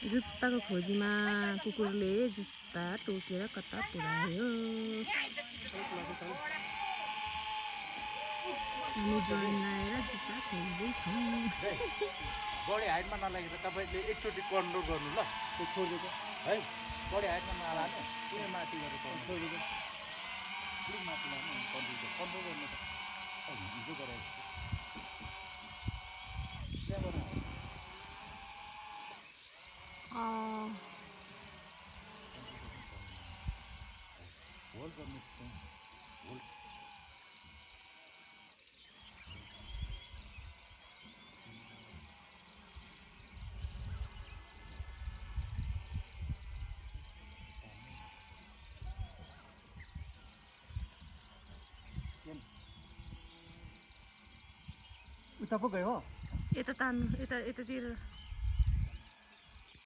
जुत्ताको खोजीमा कुकुरले जुत्ता टोकेर कता पुर्यायो। हामी जोइन लगाएर जुत्ता खोज्दैछौँ। बढी हाइटमा नलागेर तपाईँले एकचोटि कन्ट्रोल गर्नु ल। त्यो छोडिदिएको है, बढी हाइटमा नलाग्नु, कुनै माथि गरेर छोडिदिएको, कुनै माथि लानु, कन्ट्रोल गर्नु त हिजो गरेको त्यहाँबाट होल्ड गर्नु होल्ड उता पो गयो यता तान्नु, यतातिर